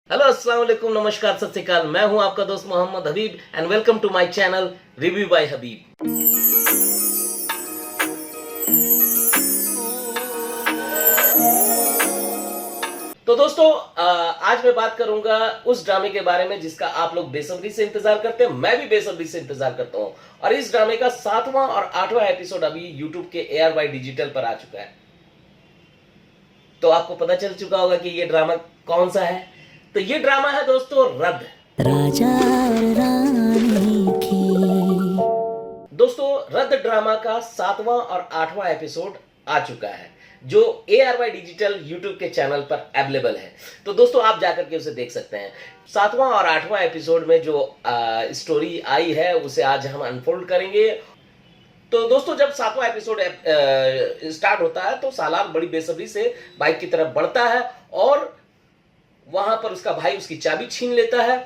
Hello अस्सलाम वालेकुम, नमस्कार, सत श्री अकाल। मैं हूं आपका दोस्त Mohammad Habib and welcome to my channel review by Habib. तो दोस्तों, आज मैं बात करूंगा उस ड्रामे के बारे में जिसका आप लोग बेसब्री से इंतजार करते हैं। मैं भी बेसब्री से इंतजार करता हूं और इस ड्रामे का 7वां और 8वां एपिसोड अभी यूट्यूब के ARY डिजिटल पर आ चुका है। तो आपको पता चल चुका होगा कि ये ड्रामा कौन सा है। तो ये ड्रामा है दोस्तों रद्द। राजा और रानी की। दोस्तों, रद्द ड्रामा का 7वां और 8वां एपिसोड आ चुका है जो ARY डिजिटल यूट्यूब के चैनल पर अवेलेबल है। तो दोस्तों, आप जाकर के उसे देख सकते हैं। 7वां और 8वां एपिसोड में जो स्टोरी आई है उसे आज हम अनफोल्ड करेंगे। तो दोस्तों, जब 7वां एपिसोड स्टार्ट होता है तो सालार बड़ी बेसब्री से बाइक की तरफ बढ़ता है और वहां पर उसका भाई उसकी चाबी छीन लेता है,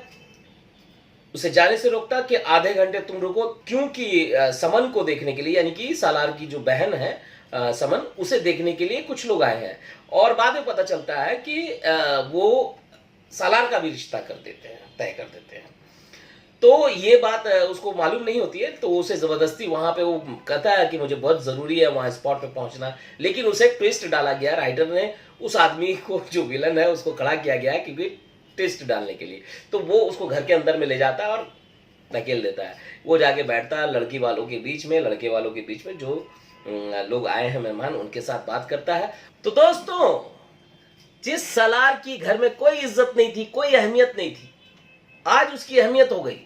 उसे जाने से रोकता कि आधे घंटे तुम रुको, क्योंकि समन को देखने के लिए, यानी कि सालार की जो बहन है समन, उसे देखने के लिए कुछ लोग आए हैं। और बाद में पता चलता है कि वो सालार का भी रिश्ता कर देते हैं, तय कर देते हैं। तो ये बात उसको मालूम नहीं होती है, तो उसे जबरदस्ती वहां पे वो कहता है कि मुझे बहुत जरूरी है वहां स्पॉट पे पहुंचना। लेकिन उसे ट्विस्ट डाला गया, राइटर ने उस आदमी को, जो विलन है, उसको खड़ा किया गया है क्योंकि ट्विस्ट डालने के लिए। तो वो उसको घर के अंदर में ले जाता है और धकेल देता है। वो जाके बैठता है लड़की वालों के बीच में, लड़के वालों के बीच में, जो लोग आए हैं मेहमान, उनके साथ बात करता है। तो दोस्तों, जिस सालार की घर में कोई इज्जत नहीं थी, कोई अहमियत नहीं थी, आज उसकी अहमियत हो गई।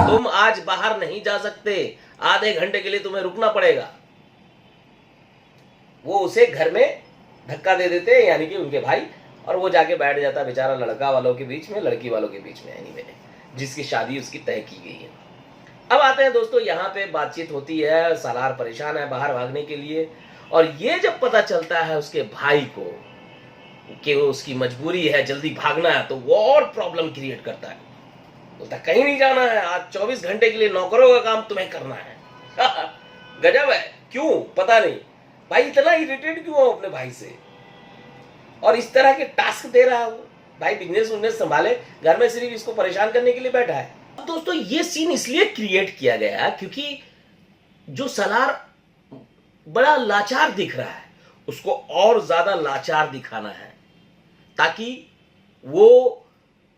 तुम आज बाहर नहीं जा सकते, आधे घंटे के लिए तुम्हें रुकना पड़ेगा। वो उसे घर में धक्का दे देते हैं, यानी कि उनके भाई, और वो जाके बैठ जाता है बेचारा लड़का वालों के बीच में, लड़की वालों के बीच में, एनीवे, जिसकी शादी उसकी तय की गई है। अब आते हैं दोस्तों, यहाँ पे बातचीत होती है। सालार परेशान है बाहर भागने के लिए, और ये जब पता चलता है उसके भाई को कि वो उसकी मजबूरी है, जल्दी भागना है, तो वो और प्रॉब्लम क्रिएट करता है। बोलता कहीं नहीं जाना है, आज 24 घंटे के लिए नौकरों का काम तुम्हें करना है। गजब है, क्यों पता नहीं भाई इतना इरिटेट क्यों हो अपने भाई से, और इस तरह के टास्क दे रहा है वो। भाई बिजनेस संभाले, घर में सिर्फ इसको परेशान करने के लिए बैठा है। अब दोस्तों, ये सीन इसलिए क्रिएट किया गया है क्योंकि जो सलार बड़ा लाचार दिख रहा है, उसको और ज्यादा लाचार दिखाना है ताकि वो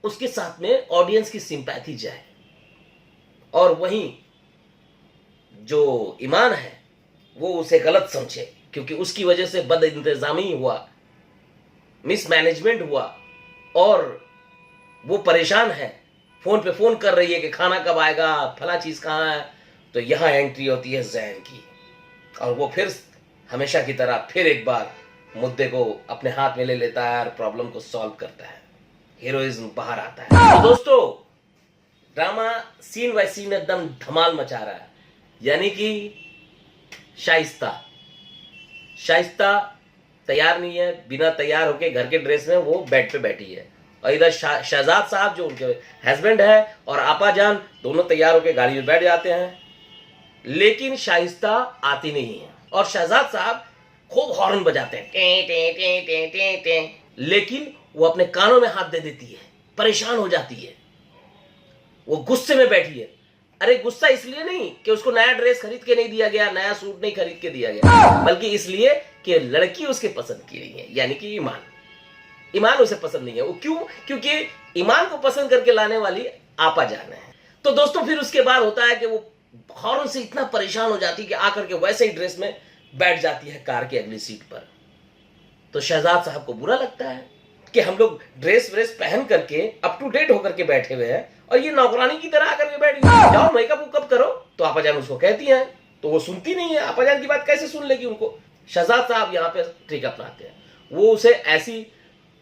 उसके साथ में ऑडियंस की सिंपैथी जाए। और वहीं जो ईमान है वो उसे गलत समझे, क्योंकि उसकी वजह से बद इंतजामी हुआ, मिसमैनेजमेंट हुआ, और वो परेशान है। फोन पे फोन कर रही है कि खाना कब आएगा, फला चीज कहाँ है। तो यहां एंट्री होती है जैन की, और वो फिर हमेशा की तरह फिर एक बार मुद्दे को अपने हाथ में ले लेता है और प्रॉब्लम को सॉल्व करता है। हीरोइज्म बाहर आता है। तो दोस्तों, ड्रामा सीन बाय सीन एकदम धमाल मचा रहा है। यानी कि शाइस्ता शाइस्ता तैयार नहीं है, बिना तैयार होके घर के ड्रेस में वो बेड पे बैठी है, और इधर शहजाद साहब जो उनके हस्बैंड है और आपा जान दोनों तैयार होके गाड़ी में बैठ जाते हैं। लेकिन शाइस्ता आती नहीं है और शहजाद साहब खूब हॉर्न बजाते हैं, टे टे टे टे टे टे। लेकिन वो अपने कानों में हाथ दे देती है, परेशान हो जाती है। वो गुस्से में बैठी है। अरे गुस्सा इसलिए नहीं कि उसको नया ड्रेस खरीद के नहीं दिया गया, नया सूट नहीं खरीद के दिया गया, बल्कि इसलिए कि लड़की उसके पसंद की रही है, यानी कि ईमान उसे पसंद नहीं है। वो क्यों? क्योंकि ईमान को पसंद करके लाने वाली आपा जान है। तो दोस्तों, फिर उसके बाद होता है कि वो हॉर्न से इतना परेशान हो जाती है कि आकर के वैसे ही ड्रेस में बैठ जाती है कार की अगली सीट पर। तो शहजाद साहब को बुरा लगता है कि हम लोग ड्रेस व्रेस पहन करके अप टू डेट होकर के बैठे हुए हैं और ये नौकरानी की तरह आकर के बैठ गई, जाओ मेकअप वुकअप करो। तो आपाजान उसको कहती हैं, तो वो सुनती नहीं है। आपाजान की बात कैसे सुन लेगी उनको? शहजाद साहब यहाँ पे ट्रिक अपनाते हैं। वो उसे ऐसी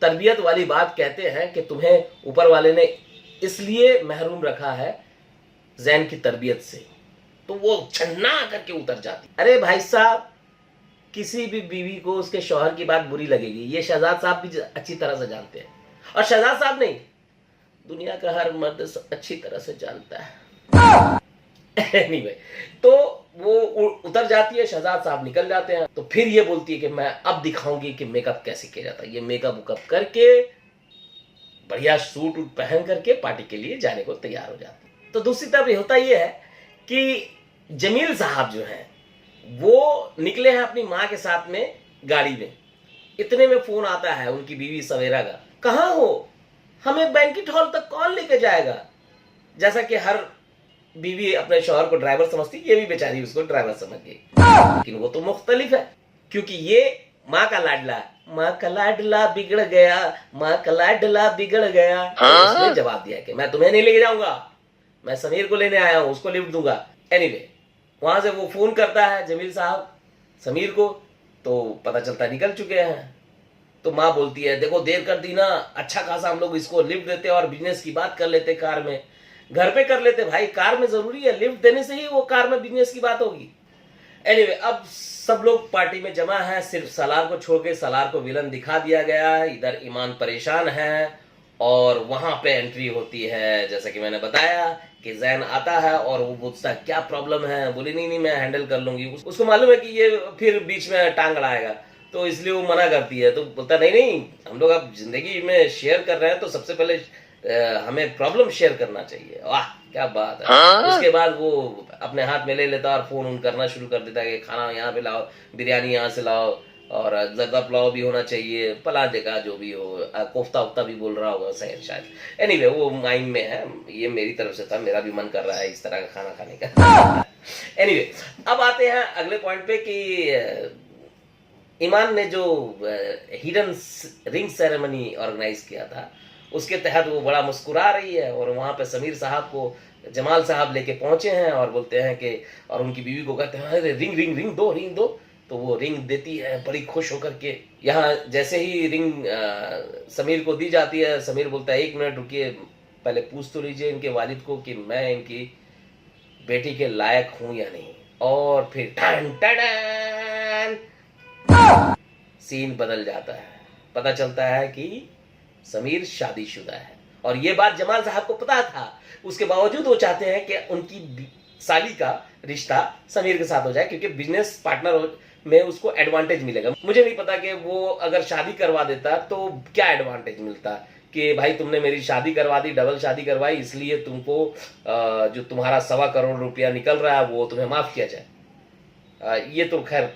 तरबियत वाली बात कहते हैं कि तुम्हें ऊपर वाले ने इसलिए महरूम रखा है जैन की तरबियत से। तो वो छन्ना करके उतर जाती। अरे भाई साहब, किसी भी बीवी को उसके शौहर की बात बुरी लगेगी, ये शहजाद साहब भी अच्छी तरह से जानते हैं। और शहजाद साहब नहीं, दुनिया का हर मर्द अच्छी तरह से जानता है। anyway, तो वो उतर जाती है, शहजाद साहब निकल जाते हैं। तो फिर ये बोलती है कि मैं अब दिखाऊंगी कि मेकअप कैसे किया जाता है। ये मेकअप वुकअप करके बढ़िया सूट वूट पहन करके पार्टी के लिए जाने को तैयार हो जाते हैं। तो दूसरी तरफ होता ये है कि जमील साहब जो हैं वो निकले हैं अपनी माँ के साथ में गाड़ी में। इतने में फोन आता है उनकी बीवी सवेरा का, कहाँ हो, हमें बैंकेट हॉल तक कौन लेके जाएगा। जैसा कि हर बीवी अपने शौहर को ड्राइवर समझती, ये भी बेचारी उसको ड्राइवर समझ गई, लेकिन वो तो मुख्तलिफ है, क्योंकि ये माँ का लाडला, माँ का लाडला बिगड़ गया, माँ का लाडला बिगड़ गया। तो उसने जवाब दिया कि मैं तुम्हें नहीं लेके जाऊंगा, मैं समीर को लेने आया हूं, उसको लिफ्ट दूंगा। एनीवे, वहां से वो फोन करता है जमील साहब समीर को, तो पता चलता निकल चुके हैं। तो माँ बोलती है देखो देर कर दी ना, अच्छा खासा हम लोग इसको लिफ्ट देते और बिजनेस की बात कर लेते, कार में, घर पे कर लेते भाई, कार में जरूरी है, लिफ्ट देने से ही वो कार में बिजनेस की बात होगी। एनीवे, अब सब लोग पार्टी में जमा है, सिर्फ सलार को छोड़ के, सलार को विलन दिखा दिया गया है। इधर ईमान परेशान है और वहां पे एंट्री होती है, जैसा कि मैंने बताया कि जैन आता है और वो पूछता है क्या प्रॉब्लम है, बोली नहीं मैं हैंडल कर लूंगी। उसको मालूम है कि ये फिर बीच में टांग अड़ाएगा, तो इसलिए वो मना करती है। तो बोलता नहीं हम लोग अब जिंदगी में शेयर कर रहे हैं तो सबसे पहले हमें प्रॉब्लम शेयर करना चाहिए। वाह क्या बात है। उसके बाद वो अपने हाथ में ले लेता और फोन ऑन करना शुरू कर देता है कि खाना यहाँ पे लाओ, बिरयानी यहाँ से लाओ, और जर्दा पुलाव भी होना चाहिए, पला देगा जो भी हो, कोफ्ता वफ्ता भी बोल रहा होगा शायद। एनीवे, वो माइंड में है, ये मेरी तरफ से था, मेरा भी मन कर रहा है इस तरह का खाना खाने का। एनीवे, अब आते हैं अगले पॉइंट पे कि ईमान ने जो हिडन रिंग सेरेमनी ऑर्गेनाइज किया था उसके तहत वो बड़ा मुस्कुरा रही है, और वहां पे समीर साहब को जमाल साहब लेके पहुंचे हैं और बोलते हैं कि, और उनकी बीवी को कहते हैं अरे रिंग रिंग रिंग दो, तो वो रिंग देती है बड़ी खुश होकर के। यहाँ जैसे ही रिंग समीर को दी जाती है, समीर बोलता है 1 मिनट रुकिए, पहले पूछ तो लीजिए इनके वालिद को कि मैं इनकी बेटी के लायक हूं या नहीं। और फिर टन टन सीन बदल जाता है, पता चलता है कि समीर शादीशुदा है, और ये बात जमाल साहब को पता था। उसके बावजूद वो चाहते हैं कि उनकी साली का रिश्ता समीर के साथ हो जाए, क्योंकि बिजनेस पार्टनर में उसको एडवांटेज मिलेगा। मुझे नहीं पता कि वो अगर शादी करवा देता तो क्या एडवांटेज मिलता, कि भाई तुमने मेरी शादी करवा दी, डबल शादी करवाई, इसलिए तुमको जो तुम्हारा 1.25 करोड़ रुपया निकल रहा है वो तुम्हें माफ किया जाए। ये तो खैर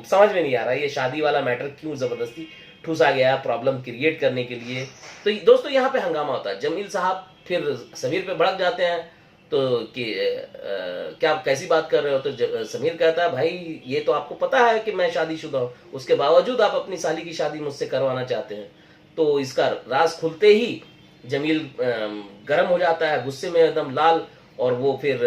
समझ में नहीं आ रहा, ये शादी वाला मैटर क्यों जबरदस्ती ठूसा गया प्रॉब्लम क्रिएट करने के लिए। तो दोस्तों यहाँ पे हंगामा होता है, जमील साहब फिर समीर पे भड़क जाते हैं, तो कि क्या आप कैसी बात कर रहे हो। तो समीर कहता है भाई ये तो आपको पता है कि मैं शादीशुदा हूँ, उसके बावजूद आप अपनी साली की शादी मुझसे करवाना चाहते हैं। तो इसका राज खुलते ही जमील गर्म हो जाता है, गुस्से में एकदम लाल, और वो फिर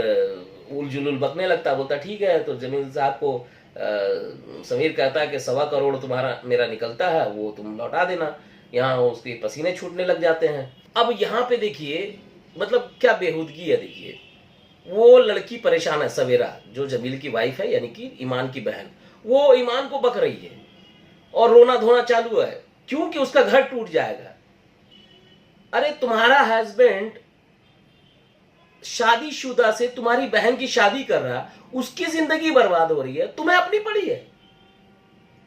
उल जुलूल बकने लगता है, बोलता ठीक है। तो जमील साहब को समीर कहता है कि 1.25 करोड़ तुम्हारा मेरा निकलता है, वो तुम लौटा देना। यहाँ उसके पसीने छूटने लग जाते हैं। अब यहाँ पे देखिए मतलब क्या बेहूदगी है, देखिए वो लड़की परेशान है, सवेरा जो जमील की वाइफ है, यानी कि ईमान की बहन, वो ईमान को बक रही है और रोना धोना चालू है, क्योंकि उसका घर टूट जाएगा। अरे तुम्हारा हस्बैंड शादीशुदा से तुम्हारी बहन की शादी कर रहा, उसकी जिंदगी बर्बाद हो रही है, तुम्हें अपनी पड़ी है।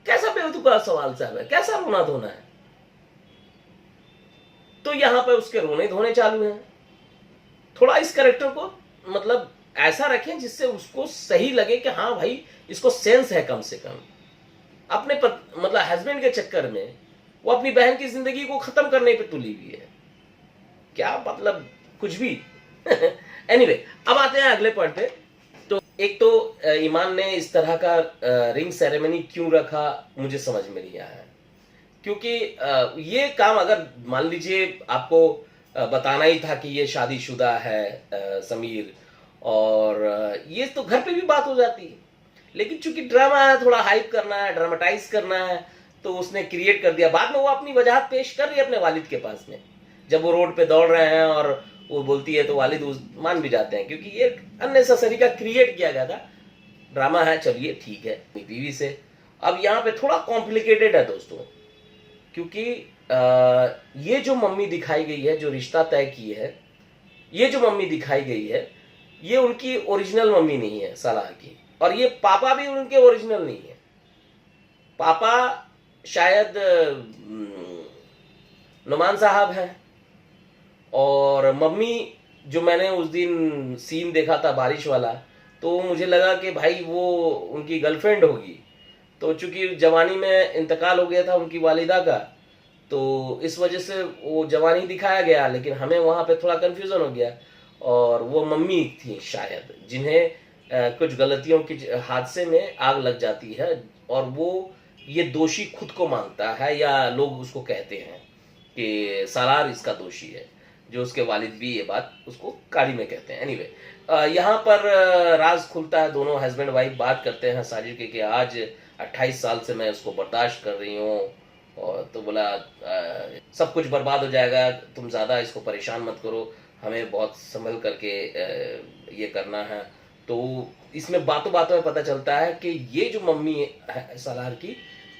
कैसा बेवकूफा सवाल साहब है, कैसा रोना धोना है। तो यहां पे उसके रोने धोने चालू हैं। थोड़ा इस कैरेक्टर को मतलब ऐसा रखें जिससे उसको सही लगे कि हाँ भाई इसको सेंस है कम से कम। अपने मतलब हस्बैंड के चक्कर में वो अपनी बहन की जिंदगी को खत्म करने पे तुली हुई है, क्या मतलब कुछ भी। एनीवे, अब आते हैं अगले पॉइंट पे। तो एक तो ईमान ने इस तरह का रिंग सेरेमनी क्यों रखा मुझे समझ में नहीं आया, क्योंकि ये काम अगर मान लीजिए आपको बताना ही था कि ये शादीशुदा है समीर, और ये तो घर पे भी बात हो जाती, लेकिन चूंकि ड्रामा है, थोड़ा हाइप करना है, ड्रामेटाइज करना है, तो उसने क्रिएट कर दिया। बाद में वो अपनी वजह पेश कर रही है अपने वालिद के पास में, जब वो रोड पे दौड़ रहे हैं और वो बोलती है तो वालिद मान भी जाते हैं, क्योंकि ये अननेसेसरी का क्रिएट किया गया था, ड्रामा है, चलिए ठीक है बीवी से। अब यहाँ पे थोड़ा कॉम्प्लिकेटेड है दोस्तों, क्योंकि ये जो मम्मी दिखाई गई है, जो रिश्ता तय की है, ये जो मम्मी दिखाई गई है, ये उनकी ओरिजिनल मम्मी नहीं है सलाह की, और ये पापा भी उनके ओरिजिनल नहीं है। पापा शायद नुमान साहब हैं, और मम्मी, जो मैंने उस दिन सीन देखा था बारिश वाला, तो मुझे लगा कि भाई वो उनकी गर्लफ्रेंड होगी। तो चूंकि जवानी में इंतकाल हो गया था उनकी वालिदा का, तो इस वजह से वो जवानी दिखाया गया, लेकिन हमें वहाँ पे थोड़ा कन्फ्यूज़न हो गया। और वो मम्मी थी शायद, जिन्हें कुछ गलतियों के हादसे में आग लग जाती है, और वो ये दोषी खुद को मानता है, या लोग उसको कहते हैं कि सालार इसका दोषी है, जो उसके वालिद भी ये बात उसको काली में कहते हैं। एनीवे, यहाँ पर राज खुलता है, दोनों हस्बैंड वाइफ बात करते हैं साजिद के कि आज 28 साल से मैं उसको बर्दाश्त कर रही हूँ, और तो बोला सब कुछ बर्बाद हो जाएगा, तुम ज़्यादा इसको परेशान मत करो, हमें बहुत संभल करके ये करना है। तो इसमें बातों बातों में पता चलता है कि ये जो मम्मी है सालार की,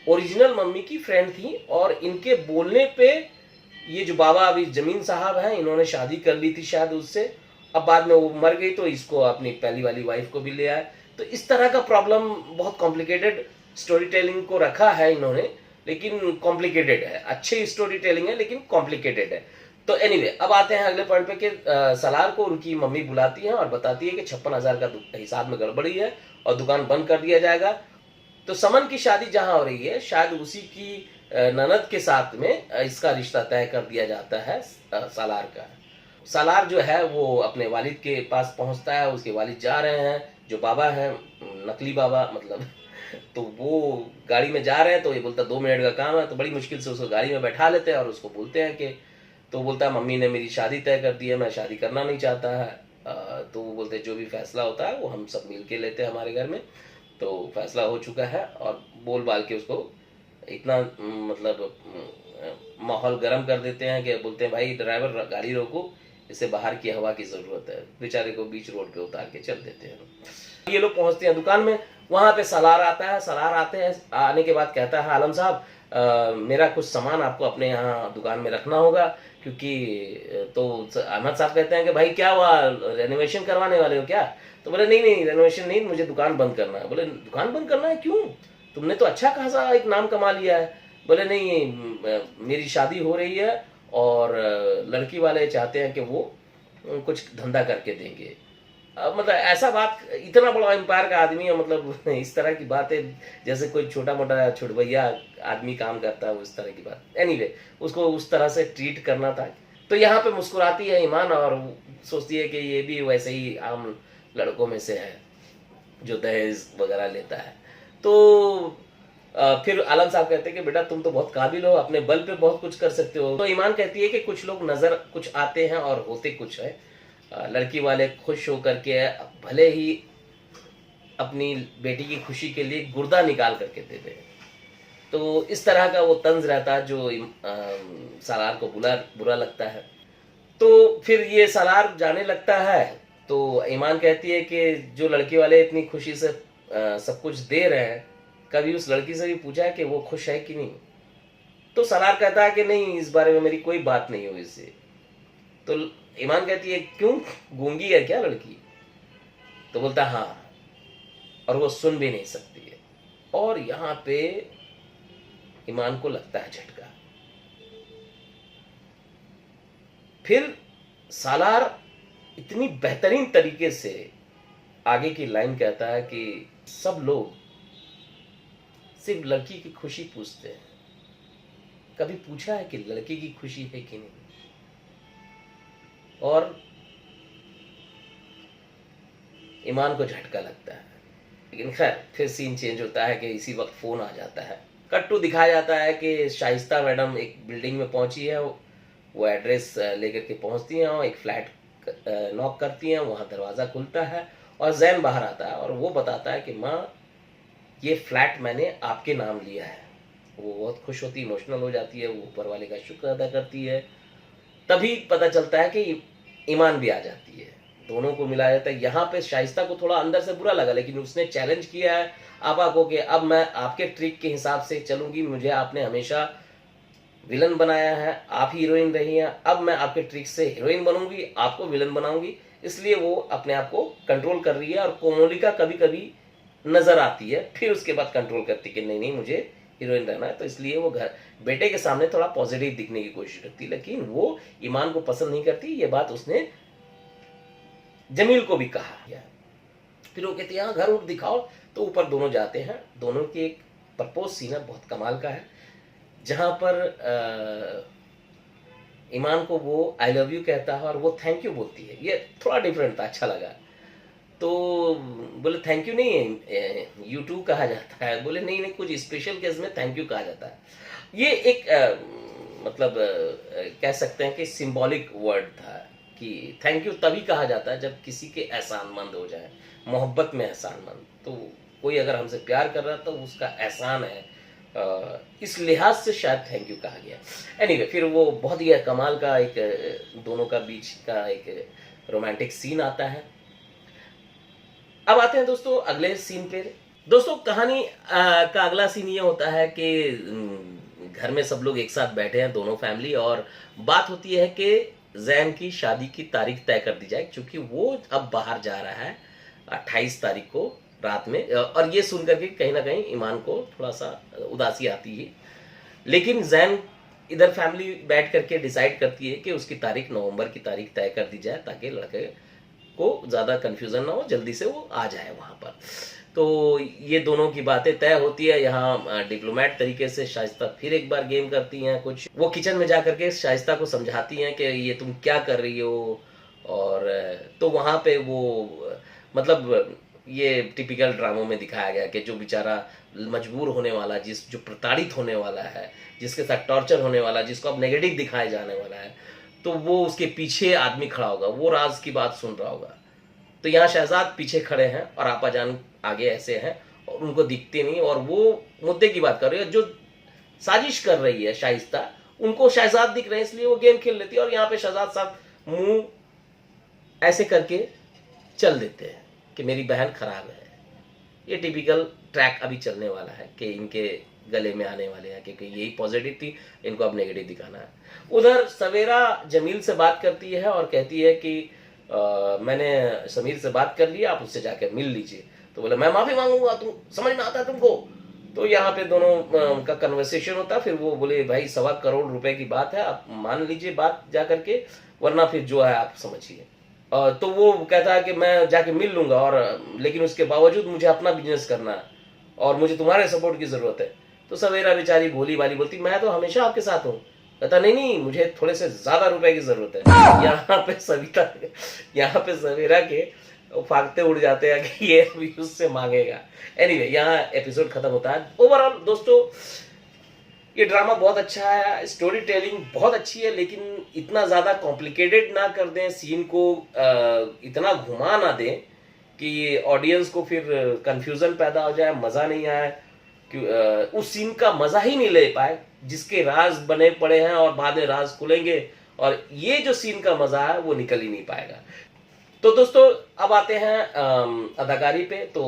ओरिजिनल मम्मी की फ्रेंड थी, और इनके बोलने पे ये जो बाबा अभी जमीन साहब हैं, इन्होंने शादी कर ली थी शायद उससे, अब बाद में वो मर गई तो इसको अपनी पहली वाली वाइफ को भी ले आए। तो इस तरह का प्रॉब्लम, बहुत कॉम्प्लिकेटेड स्टोरी टेलिंग को रखा है इन्होंने, लेकिन कॉम्प्लिकेटेड है, अच्छी स्टोरी टेलिंग है लेकिन कॉम्प्लिकेटेड है। तो एनीवे, अब आते हैं अगले पॉइंट पे कि सालार को उनकी मम्मी बुलाती है और बताती है कि 56,000 का हिसाब में गड़बड़ी है और दुकान बंद कर दिया जाएगा। तो समन की शादी जहां हो रही है, शायद उसी की ननद के साथ में इसका रिश्ता तय कर दिया जाता है सालार का। सालार जो है वो अपने वालिद के पास पहुंचता है, उसके वालिद जा रहे हैं, जो बाबा हैं, नकली बाबा मतलब, तो वो गाड़ी में जा रहे हैं, तो ये बोलता 2 मिनट का काम है, तो बड़ी मुश्किल से उसको गाड़ी में बैठा लेते हैं और उसको बोलते हैं कि, तो बोलता है मम्मी ने मेरी शादी तय कर दी है, मैं शादी करना नहीं चाहता है। तो वो बोलते जो भी फैसला होता है वो हम सब मिल के लेते हैं हमारे घर में। तो फैसला हो चुका है, और बोल बाल के उसको इतना मतलब माहौल गर्म कर देते हैं कि बोलते हैं भाई ड्राइवर गाड़ी रोको, इसे बाहर की हवा की ज़रूरत है। बेचारे को बीच रोड पे उतार के चल देते हैं। ये लोग पहुंचते हैं दुकान में, वहाँ पे सालार आता है। सालार आते हैं, आने के बाद कहता है आलम साहब मेरा कुछ सामान आपको अपने यहाँ दुकान में रखना होगा, क्योंकि तो अहमद साहब कहते हैं कि भाई क्या हुआ, रेनोवेशन करवाने वाले हो क्या? तो बोले नहीं नहीं, रेनोवेशन नहीं, मुझे दुकान बंद करना है। बोले दुकान बंद करना है, क्यों? तुमने तो अच्छा खासा एक नाम कमा लिया है। बोले नहीं, मेरी शादी हो रही है और लड़की वाले चाहते हैं कि वो कुछ धंधा करके देंगे। मतलब ऐसा बात, इतना बड़ा एम्पायर का आदमी है, मतलब इस तरह की बातें जैसे कोई छोटा मोटा छुड़वैया आदमी काम करता है, उस तरह की बात। एनीवे, उसको उस तरह से ट्रीट करना था। तो यहाँ पे मुस्कुराती है ईमान और सोचती है कि ये भी वैसे ही आम लड़कों में से है जो दहेज वगैरह लेता है। तो फिर आलम साहब कहते हैं कि बेटा तुम तो बहुत काबिल हो, अपने बल पे बहुत कुछ कर सकते हो। तो ईमान कहती है कि कुछ लोग नजर कुछ आते हैं और होते कुछ है। लड़की वाले खुश होकर के भले ही अपनी बेटी की खुशी के लिए गुर्दा निकाल करके दे दे। तो इस तरह का वो तंज रहता है जो सालार को बुरा लगता है। तो फिर ये सालार जाने लगता है। तो ईमान कहती है कि जो लड़की वाले इतनी खुशी से सब कुछ दे रहे हैं, कभी उस लड़की से भी पूछा है कि वो खुश है कि नहीं? तो सालार कहता है कि नहीं, इस बारे में मेरी कोई बात नहीं हुई इससे। तो ईमान कहती है क्यों, गूंगी है क्या लड़की? तो बोलता हाँ, और वो सुन भी नहीं सकती है। और यहाँ पे ईमान को लगता है झटका। फिर सालार इतनी बेहतरीन तरीके से आगे की लाइन कहता है कि सब लोग सिर्फ लड़की की खुशी पूछते हैं, कभी पूछा है कि लड़की की खुशी है कि नहीं? और ईमान को झटका लगता है। लेकिन खैर फिर सीन चेंज होता है कि इसी वक्त फोन आ जाता है। कट्टू दिखाया जाता है कि शाइस्ता मैडम एक बिल्डिंग में पहुंची है, वो एड्रेस लेकर के पहुंचती हैं और एक फ्लैट नॉक करती हैं, वहां दरवाज़ा खुलता है और जैन बाहर आता है और वो बताता है कि माँ ये फ्लैट मैंने आपके नाम लिया है। वो बहुत खुश होती, इमोशनल हो जाती है, वो ऊपर वाले का शुक्र अदा करती है। तभी पता चलता है कि ईमान भी आ जाती है, दोनों को मिलाया जाता है। यहाँ पे शाइस्ता को थोड़ा अंदर से बुरा लगा, लेकिन उसने चैलेंज किया है आपा को कि अब मैं आपके ट्रिक के हिसाब से चलूंगी, मुझे आपने हमेशा विलन बनाया है, आप हीरोइन रही हैं, अब मैं आपके ट्रिक से हीरोइन बनूंगी, आपको विलन बनाऊंगी। इसलिए वो अपने आप को कंट्रोल कर रही है और कोमोलिका कभी कभी नजर आती है, फिर उसके बाद कंट्रोल करती कि नहीं नहीं, मुझे हीरोइन रहना है, तो इसलिए वो घर बेटे के सामने थोड़ा पॉजिटिव दिखने की कोशिश करती है, लेकिन वो ईमान को पसंद नहीं करती। ये बात उसने जमील को भी कहा। फिर वो कहती है हाँ घर उठ दिखाओ, तो ऊपर दोनों जाते हैं। दोनों की एक प्रपोज सीन है, बहुत कमाल का है, जहाँ पर ईमान को वो आई लव यू कहता है और वो थैंक यू बोलती है। ये थोड़ा डिफरेंट था, अच्छा लगा। तो बोले थैंक यू नहीं है, यू टू कहा जाता है। बोले नहीं नहीं, कुछ स्पेशल केस में थैंक यू कहा जाता है। ये एक मतलब कह सकते हैं कि सिंबॉलिक वर्ड था कि थैंक यू तभी कहा जाता है जब किसी के एहसानमंद हो जाए, मोहब्बत में एहसानमंद। तो कोई अगर हमसे प्यार कर रहा है तो उसका एहसान है, इस लिहाज से शायद थैंक यू कहा गया। एनीवे, फिर वो बहुत ही कमाल का एक दोनों का बीच का एक रोमांटिक सीन आता है। अब आते हैं दोस्तों अगले सीन पे। दोस्तों कहानी का अगला सीन ये होता है कि घर में सब लोग एक साथ बैठे हैं, दोनों फैमिली, और बात होती है कि जैन की शादी की तारीख तय कर दी जाए, क्योंकि वो अब बाहर जा रहा है 28 तारीख को रात में। और ये सुन करके कहीं ना कहीं ईमान को थोड़ा सा उदासी आती है, लेकिन जैन इधर फैमिली बैठ करके डिसाइड करती है कि उसकी तारीख नवंबर की तारीख तय कर दी जाए, ताकि लड़के को ज़्यादा कन्फ्यूज़न ना हो, जल्दी से वो आ जाए वहाँ पर। तो ये दोनों की बातें तय होती है। यहाँ डिप्लोमेट तरीके से शाइस्ता फिर एक बार गेम करती हैं कुछ। वो किचन में जा करके शाइस्ता को समझाती हैं कि ये तुम क्या कर रही हो, और तो वहाँ पे वो मतलब ये टिपिकल ड्रामों में दिखाया गया कि जो बेचारा मजबूर होने वाला, जो प्रताड़ित होने वाला है, जिसके साथ टॉर्चर होने वाला, जिसको अब नेगेटिव दिखाया जाने वाला है, तो वो उसके पीछे आदमी खड़ा होगा, वो राज की बात सुन रहा होगा। तो यहाँ शहजाद पीछे खड़े हैं और आपाजान आगे ऐसे हैं और उनको दिखते नहीं, और वो मुद्दे की बात कर रही है। जो साजिश कर रही है शाइस्ता, उनको शहजाद दिख रहे हैं, इसलिए वो गेम खेल लेती है। और यहाँ पे शहजाद साहब मुंह ऐसे करके चल देते हैं कि मेरी बहन खराब है। ये टिपिकल ट्रैक अभी चलने वाला है कि इनके गले में आने वाले हैं, क्योंकि यही पॉजिटिव थी, इनको अब नेगेटिव दिखाना है। उधर सवेरा जमील से बात करती है और कहती है कि मैंने समीर से बात कर लिया, आप उससे जाकर मिल लीजिए। तो बोले मैं माफी मांगूंगा, तुम समझ में आता है तुमको। तो यहाँ पे दोनों का कन्वर्सेशन होता है। फिर वो बोले भाई 1.25 करोड़ रुपए की बात है, आप मान लीजिए बात जा करके, वरना फिर जो है आप समझिए। तो वो कहता है कि मैं जाके मिल लूंगा, और लेकिन उसके बावजूद मुझे अपना बिजनेस करना है और मुझे तुम्हारे सपोर्ट की जरूरत है। तो सवेरा बेचारी भोली वाली बोलती मैं तो हमेशा आपके साथ हूँ। कहता नहीं नहीं, मुझे थोड़े से ज्यादा रुपए की जरूरत है। यहाँ पे सवेरा के फागते उड़ जाते हैं कि ये अभी उससे मांगेगा। एनीवे, यहाँ एपिसोड खत्म होता है। ओवरऑल दोस्तों ये ड्रामा बहुत अच्छा है, स्टोरी टेलिंग बहुत अच्छी है, लेकिन इतना ज्यादा कॉम्प्लिकेटेड ना कर दें, सीन को इतना घुमा ना दें कि ऑडियंस को फिर कंफ्यूजन पैदा हो जाए, मजा नहीं आए, उस सीन का मजा ही नहीं ले पाए जिसके राज बने पड़े हैं और बाद में राज खुलेंगे, और ये जो सीन का मजा है वो निकल ही नहीं पाएगा। तो दोस्तों अब आते हैं अदाकारी पे। तो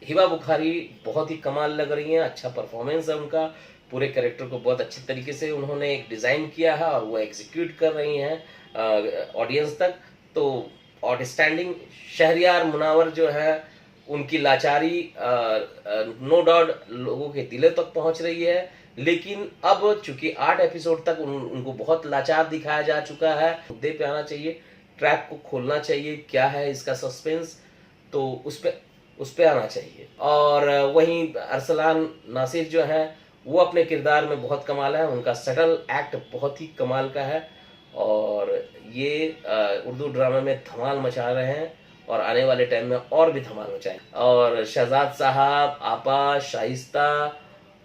हिबा बुखारी बहुत ही कमाल लग रही हैं, अच्छा परफॉर्मेंस है उनका, पूरे कैरेक्टर को बहुत अच्छे तरीके से उन्होंने एक डिजाइन किया है और वो एग्जीक्यूट कर रही हैं ऑडियंस तक। तो आउटस्टैंडिंग। शहरियार मुनावर जो है, उनकी लाचारी नो डाउट लोगों के दिलों तक पहुंच रही है, लेकिन अब चूंकि 8 एपिसोड तक उनको बहुत लाचार दिखाया जा चुका है। मुद्दे पे आना चाहिए, ट्रैक को खोलना चाहिए, क्या है इसका सस्पेंस, तो उस पे आना चाहिए। और वहीं अरसलान नासिर जो है वो अपने किरदार में बहुत कमाल है, उनका सटल एक्ट बहुत ही कमाल का है, और ये उर्दू ड्रामा में धमाल मचा रहे हैं और आने वाले टाइम में और भी धमाल मचाएं। और शहजाद साहब, आपा, शाइस्ता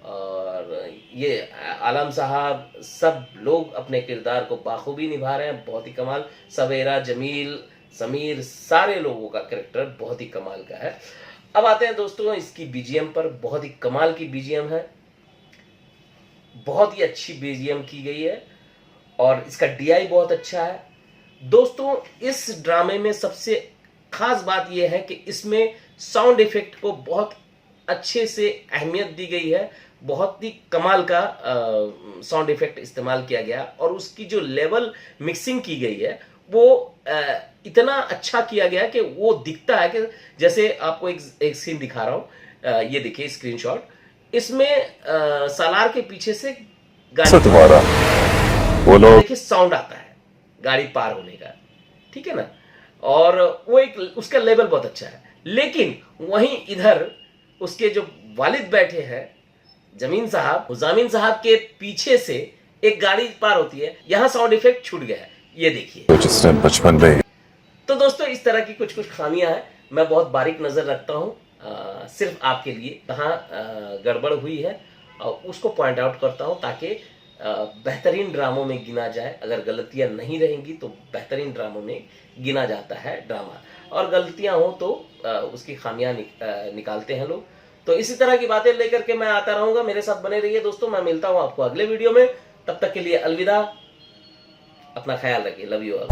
और ये आलम साहब, सब लोग अपने किरदार को बाखूबी निभा रहे हैं, बहुत ही कमाल। सवेरा, जमील, समीर, सारे लोगों का कैरेक्टर बहुत ही कमाल का है। अब आते हैं दोस्तों इसकी बीजीएम पर। बहुत ही कमाल की बीजीएम है, बहुत ही अच्छी बीजीएम की गई है, और इसका डीआई बहुत अच्छा है। दोस्तों इस ड्रामे में सबसे खास बात यह है कि इसमें साउंड इफेक्ट को बहुत अच्छे से अहमियत दी गई है, बहुत ही कमाल का साउंड इफेक्ट इस्तेमाल किया गया, और उसकी जो लेवल मिक्सिंग की गई है वो इतना अच्छा किया गया कि वो दिखता है कि जैसे आपको एक सीन दिखा रहा हूँ, ये देखिए स्क्रीनशॉट, इसमें सालार के पीछे से गाड़ी तुम्हारा वो लोग देखिए साउंड आता है गाड़ी पार होने का, ठीक है ना, और वो एक उसका लेवल बहुत अच्छा है। लेकिन वहीं इधर उसके जो वालिद बैठे हैं जमीन साहब के पीछे से एक गाड़ी पार होती है, यहां साउंड इफेक्ट छूट गया है, ये देखिए। जिसने बचपन में तो दोस्तों इस तरह की कुछ कुछ खामियां हैं, मैं बहुत बारीक नजर रखता हूं, सिर्फ आपके लिए कहाँ गड़बड़ हुई है और उसको पॉइंट आउट करता हूं, ताकि बेहतरीन ड्रामों में गिना जाए। अगर गलतियां नहीं रहेंगी तो बेहतरीन ड्रामों में गिना जाता है ड्रामा, और गलतियां हो तो उसकी खामियां निकालते हैं लोग। तो इसी तरह की बातें लेकर के मैं आता रहूंगा, मेरे साथ बने रहिए दोस्तों। मैं मिलता हूं आपको अगले वीडियो में, तब तक के लिए अलविदा, अपना ख्याल रखिए, लव यू ऑल।